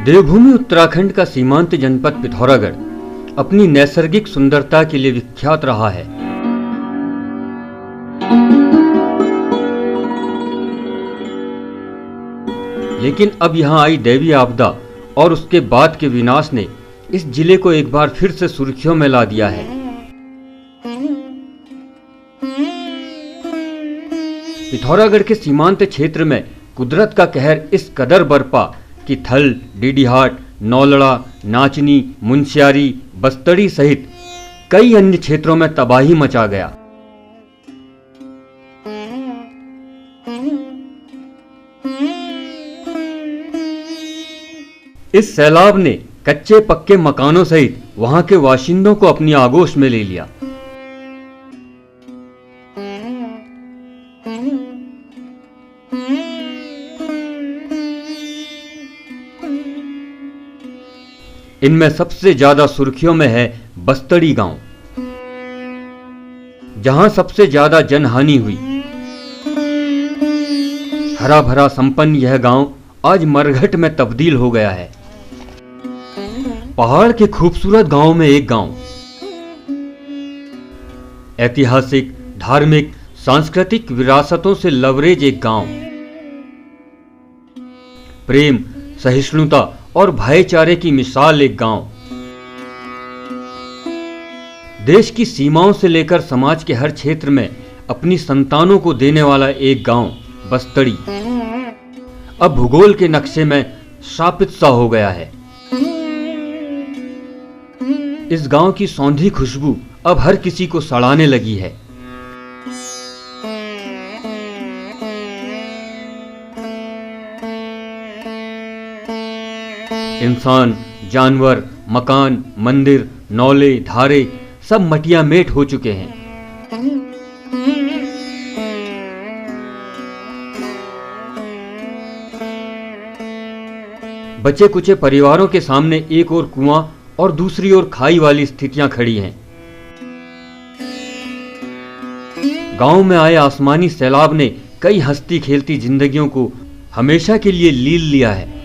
देवभूमि उत्तराखंड का सीमांत जनपद पिथौरागढ़ अपनी नैसर्गिक सुंदरता के लिए विख्यात रहा है। लेकिन अब यहां आई दैवीय आपदा और उसके बाद के विनाश ने इस जिले को एक बार फिर से सुर्खियों में ला दिया है। पिथौरागढ़ के सीमांत क्षेत्र में कुदरत का कहर इस कदर बरपा कि थल, डीडीहाट, नौलड़ा, नाचनी, मुनस्यारी, बस्तड़ी सहित कई अन्य क्षेत्रों में तबाही मचा गया। इस सैलाब ने कच्चे पक्के मकानों सहित वहां के बाशिंदों को अपनी आगोश में ले लिया। इनमें सबसे ज्यादा सुर्खियों में है बस्तड़ी गांव, जहां सबसे ज्यादा जनहानि हुई। हरा भरा संपन्न यह गांव आज मरघट में तब्दील हो गया है। पहाड़ के खूबसूरत गांवों में एक गांव, ऐतिहासिक, धार्मिक, सांस्कृतिक विरासतों से लवरेज एक गांव, प्रेम, सहिष्णुता और भाईचारे की मिसाल एक गांव, देश की सीमाओं से लेकर समाज के हर क्षेत्र में अपनी संतानों को देने वाला एक गांव बस्तड़ी अब भूगोल के नक्शे में शापित सा हो गया है। इस गांव की सौंधी खुशबू अब हर किसी को सड़ाने लगी है। इंसान, जानवर, मकान, मंदिर, नौले, धारे सब मटिया मेट हो चुके हैं। बचे कुचे परिवारों के सामने एक ओर कुआं और दूसरी ओर खाई वाली स्थितियां खड़ी हैं। गांव में आए आसमानी सैलाब ने कई हंसती खेलती जिंदगियों को हमेशा के लिए लील लिया है।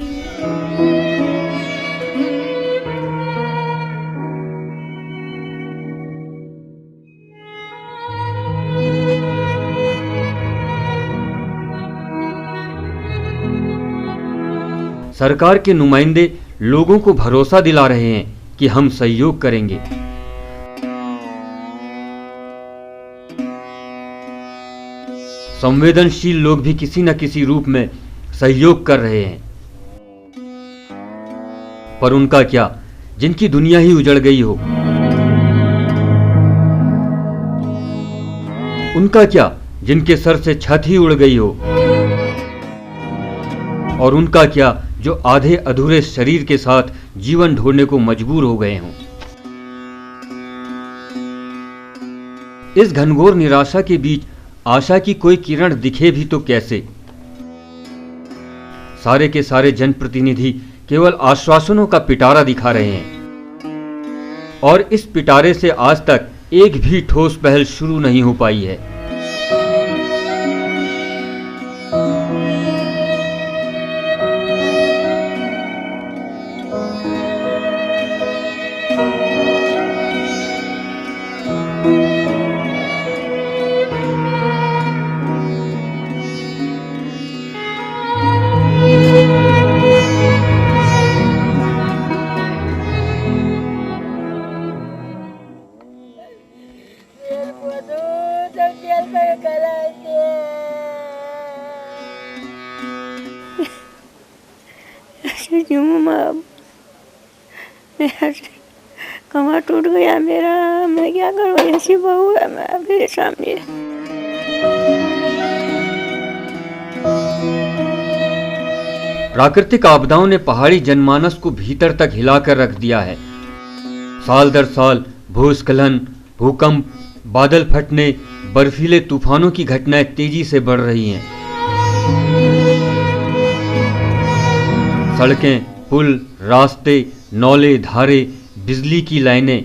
सरकार के नुमाइंदे लोगों को भरोसा दिला रहे हैं कि हम सहयोग करेंगे। संवेदनशील लोग भी किसी न किसी रूप में सहयोग कर रहे हैं। पर उनका क्या, जिनकी दुनिया ही उजड़ गई हो? उनका क्या, जिनके सर से छत ही उड़ गई हो? और उनका क्या, जो आधे अधूरे शरीर के साथ जीवन ढोने को मजबूर हो गए हों? इस घनघोर निराशा के बीच आशा की कोई किरण दिखे भी तो कैसे? सारे के सारे जनप्रतिनिधि केवल आश्वासनों का पिटारा दिखा रहे हैं और इस पिटारे से आज तक एक भी ठोस पहल शुरू नहीं हो पाई है। कमर टूट गया मेरा, मैं क्या करूँ? ऐसी बहू है मैं आपके सामने। प्राकृतिक आपदाओं ने पहाड़ी जनमानस को भीतर तक हिलाकर रख दिया है। साल दर साल भूस्खलन, भूकंप, बादल फटने, बर्फीले तूफानों की घटनाएं तेजी से बढ़ रही हैं। सड़कें, पुल, रास्ते, नौले, धारे, बिजली की लाइनें,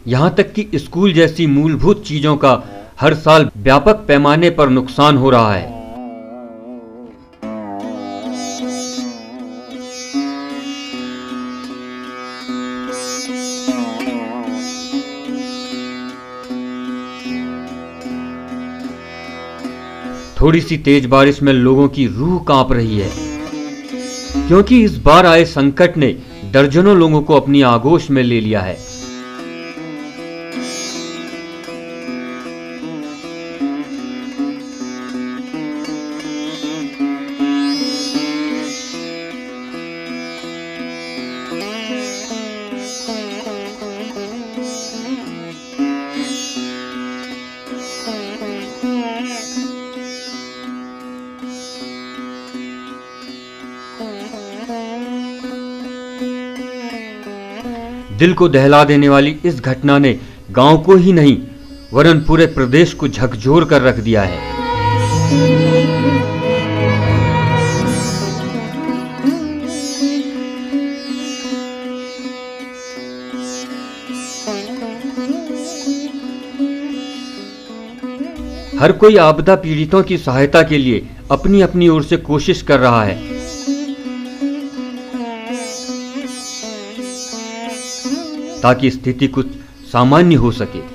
यहां तक कि स्कूल जैसी मूलभूत चीजों का हर साल व्यापक पैमाने पर नुकसान हो रहा है। थोड़ी सी तेज बारिश में लोगों की रूह कांप रही है, क्योंकि इस बार आए संकट ने दर्जनों लोगों को अपनी आगोश में ले लिया है। दिल को दहला देने वाली इस घटना ने गांव को ही नहीं वरन पूरे प्रदेश को झकझोर कर रख दिया है। हर कोई आपदा पीड़ितों की सहायता के लिए अपनी अपनी ओर से कोशिश कर रहा है। ताकि स्थिति कुछ सामान्य हो सके।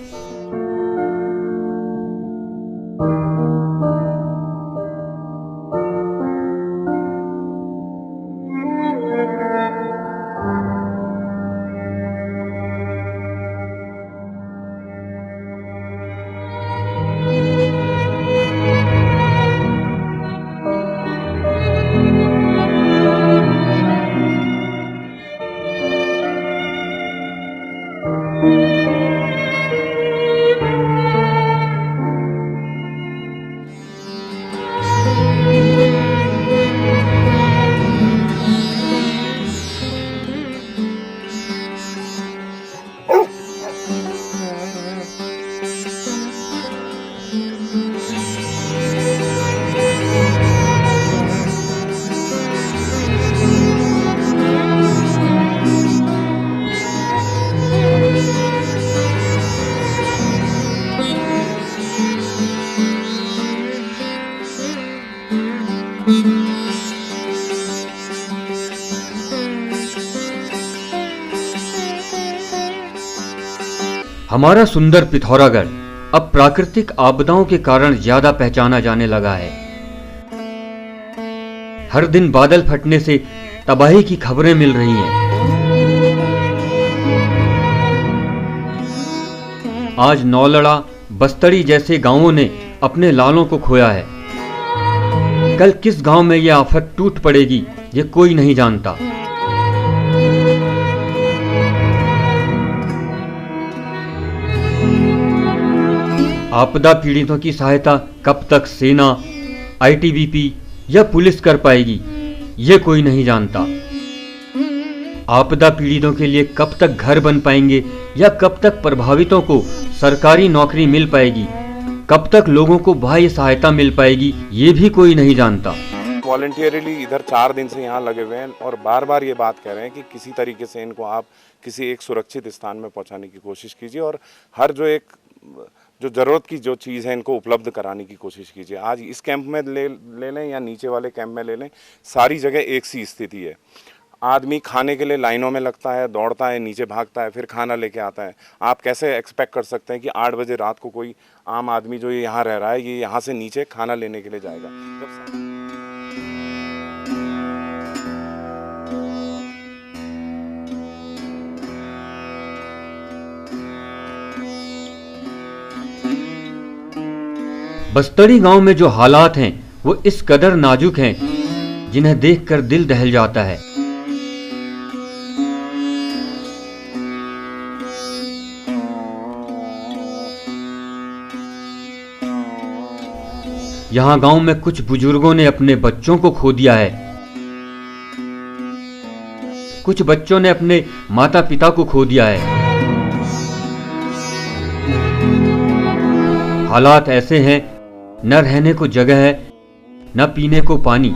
हमारा सुंदर पिथौरागढ़ अब प्राकृतिक आपदाओं के कारण ज्यादा पहचाना जाने लगा है। हर दिन बादल फटने से तबाही की खबरें मिल रही हैं। आज नौलड़ा, बस्तड़ी जैसे गांवों ने अपने लालों को खोया है। कल किस गांव में यह आफत टूट पड़ेगी, ये कोई नहीं जानता। आपदा पीड़ितों की सहायता कब तक सेना, आईटीबीपी या पुलिस कर पाएगी, ये कोई नहीं जानता। आपदा पीड़ितों के लिए कब तक घर बन पाएंगे या कब तक प्रभावितों को सरकारी नौकरी मिल पाएगी, कब तक लोगों को बाह्य सहायता मिल पाएगी, ये भी कोई नहीं जानता। वॉलंटियरली इधर 4 दिन से यहाँ लगे हुए हैं और बार बार ये बात कह रहे हैं कि किसी तरीके से इनको आप किसी एक सुरक्षित स्थान में पहुँचाने की कोशिश कीजिए और हर जो ज़रूरत की जो चीज़ है इनको उपलब्ध कराने की कोशिश कीजिए। आज इस कैंप में ले लें या नीचे वाले कैंप में ले लें, सारी जगह एक सी स्थिति है। आदमी खाने के लिए लाइनों में लगता है, दौड़ता है, नीचे भागता है, फिर खाना लेके आता है। आप कैसे एक्सपेक्ट कर सकते हैं कि 8 बजे रात को कोई आम आदमी जो यहाँ रह रहा है ये यहाँ से नीचे खाना लेने के लिए जाएगा। बस्तड़ी गांव में जो हालात हैं वो इस कदर नाजुक हैं जिन्हें देखकर दिल दहल जाता है। यहाँ गांव में कुछ बुजुर्गों ने अपने बच्चों को खो दिया है, कुछ बच्चों ने अपने माता पिता को खो दिया है। हालात ऐसे हैं, न रहने को जगह है, न पीने को पानी।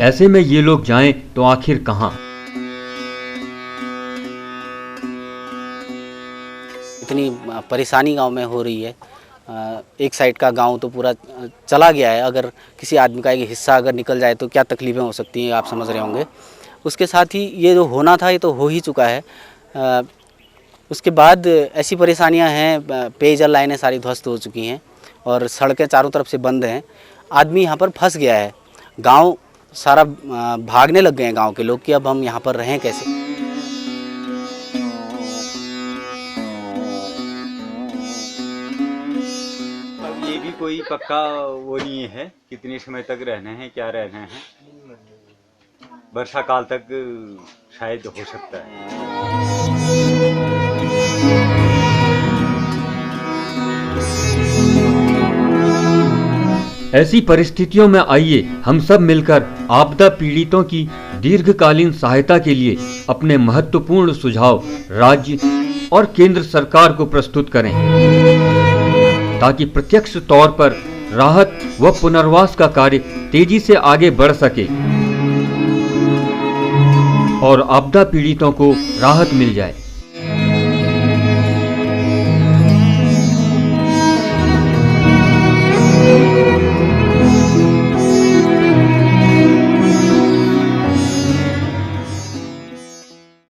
ऐसे में ये लोग जाएं तो आखिर कहां? इतनी परेशानी गांव में हो रही है। एक साइड का गांव तो पूरा चला गया है। अगर किसी आदमी का एक हिस्सा अगर निकल जाए तो क्या तकलीफें हो सकती हैं, आप समझ रहे होंगे। उसके साथ ही ये जो होना था ये तो हो ही चुका है। उसके बाद ऐसी परेशानियां हैं, पेयजल लाइनें सारी ध्वस्त हो चुकी हैं और सड़कें चारों तरफ से बंद हैं। आदमी यहाँ पर फंस गया है। गांव सारा भागने लग गए हैं गांव के लोग कि अब हम यहाँ पर रहें कैसे। अब ये भी कोई पक्का वो नहीं है कितने समय तक रहना है, क्या रहना है। वर्षा काल तक शायद हो सकता है। ऐसी परिस्थितियों में आइए हम सब मिलकर आपदा पीड़ितों की दीर्घकालीन सहायता के लिए अपने महत्वपूर्ण सुझाव राज्य और केंद्र सरकार को प्रस्तुत करें, ताकि प्रत्यक्ष तौर पर राहत व पुनर्वास का कार्य तेजी से आगे बढ़ सके और आपदा पीड़ितों को राहत मिल जाए।